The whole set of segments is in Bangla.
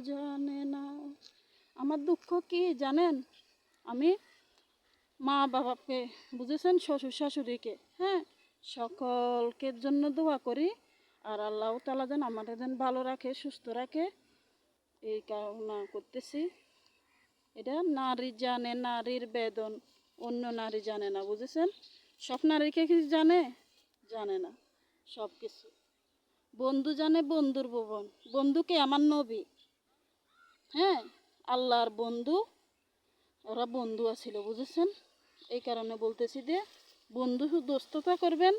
জানে না। আমার দুঃখ কি জানেন? আমি মা বাবাকে, বুঝেছেন, শ্বশুর শাশুড়িকে, হ্যাঁ, সকলকে জন্য দোয়া করি। আর আল্লাহ তাআলা যেন আমাদের যেন ভালো রাখে, সুস্থ রাখে, এই কামনা করতেছি। এটা নারী জানে নারীর বেদন, অন্য নারী জানে না, বুঝেছেন। সব নারীকে কি জানে? জানে না সব কিছু। বন্ধু জানে বন্ধুর ভুবন। বন্ধুকে আমার নবী, হ্যাঁ, আল্লাহর বন্ধু, ওরা বন্ধু আছিল, বুঝেছেন। এই কারণে বলতেছি যে বন্ধু দোস্ততা করবেন,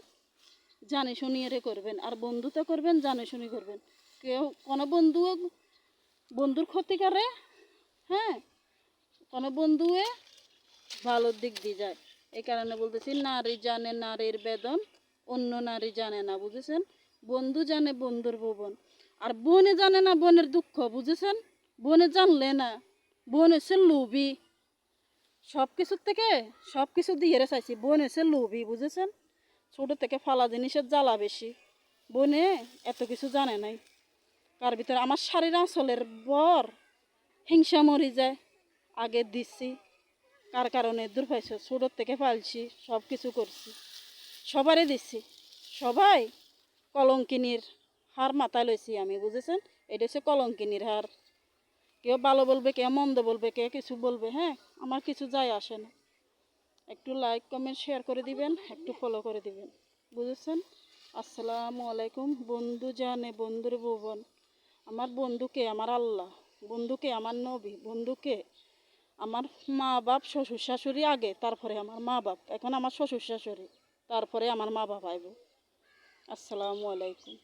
জানে শুনিয়ে করবেন, আর বন্ধুতা করবেন জানে শুনি করবেন। কেউ কোনো বন্ধু বন্ধুর ক্ষতি করে, হ্যাঁ, কোনো বন্ধুয়ে ভালোর দিক দিয়ে যায়। এই কারণে বলতেছি নারী জানে নারীর বেদন, অন্য নারী জানে না, বুঝেছেন। বন্ধু জানে বন্ধুর ভুবন, আর বোনে জানে না বোনের দুঃখ, বুঝেছেন। বোনে জানলে না, বোন এসে লোভী, সব কিছুর থেকে সব কিছু দিয়ে চাইছি। বোন এসে লোভী, বুঝেছেন। ছোটো থেকে ফালা জিনিসের জ্বালা বেশি। বোনে এত কিছু জানে নাই। তার ভিতরে আমার শাড়ির আঁচলের বর হিংসা মরি যায়, আগে দিচ্ছি, কার কারণে দূর পাইছো, ছোটোর থেকে পালছি, সব কিছু করছি, সবারই দিচ্ছি, সবাই কলঙ্কিনীর হার মাথায় লইছি আমি, বুঝেছেন। এটা হচ্ছে কলঙ্কিনীর হার। কেউ ভালো বলবে, কেউ মন্দ বলবে, কেউ কিছু বলবে, হ্যাঁ, আমার কিছু যায় আসে না। একটু লাইক কমেন্ট শেয়ার করে দিবেন, একটু ফলো করে দিবেন, বুঝেছেন। আসসালামু আলাইকুম। বন্ধু জানে বন্ধুর ভুবন। আমার বন্ধুকে আমার আল্লাহ, বন্ধুকে আমার নবী, বন্ধুকে আমার মা বাপ, শ্বশুর শাশুড়ি আগে, তারপরে আমার মা বাপ, এখন আমার শ্বশুর শাশুড়ি, তারপরে আমার মা বাপ আইব। আসসালামু আলাইকুম।